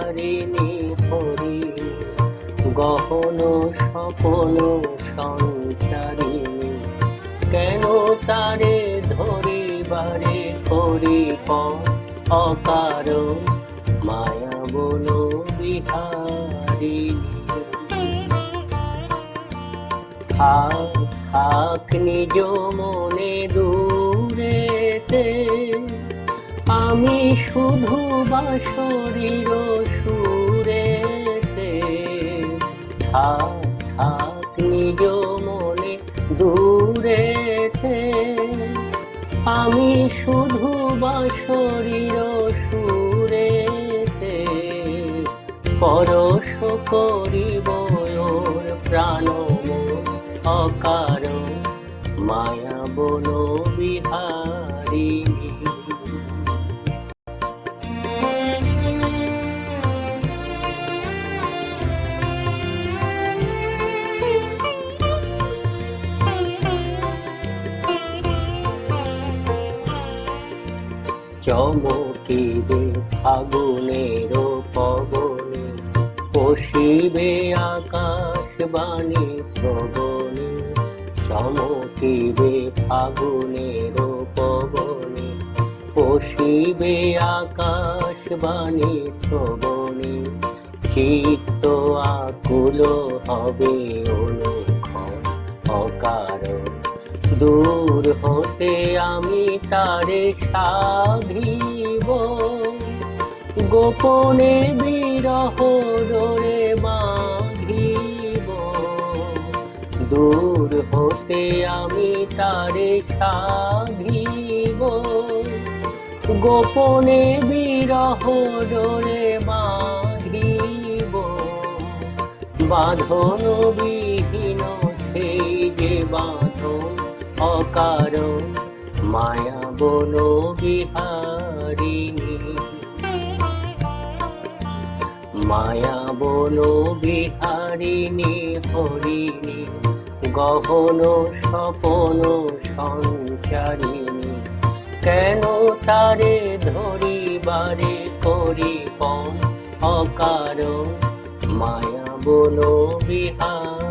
বিহারিণী হরি, গহন স্বপন সঞ্চারিণী, কেন তারে ধরিবারে করি অকারণ, মায়া বন বিহারিণী। থাক থাক নিজ মনে দূরেতে, আমি শুধু বাঁশরীর সুরেতে। থাক থাক নিজ মনে দূরেতে, আমি শুধু বাঁশরীর সুরেতে। পরশ করিব ওর প্রাণ অকারণ, মায়া বন বিহারিণী। চমকিবে ফাগুনের পবনে, পশিবে আকাশবাণী শ্রবণে। চমকিবে ফাগুনের পবনে, পশিবে আকাশবাণী শ্রবণে। চিত্ত আকুল হবে অনুক্ষণ অকারণ, দূর হতে আমি তারে সাধিব। গোপনে বিরহ ডোরে বাঁধিব, দূর হতে আমি তারে সাধিব। গোপনে বিরহ ডোরে বাঁধিব, বাঁধন বিহীন সেই যে বাঁধন অকারণ, মায়া বন বিহারিণী। মায়া বন বিহারিণী হরিণী, গহন স্বপন সঞ্চারিণী, কেন তারে ধরিবারে করি অকারণ, মায়া বন বিহারিণী।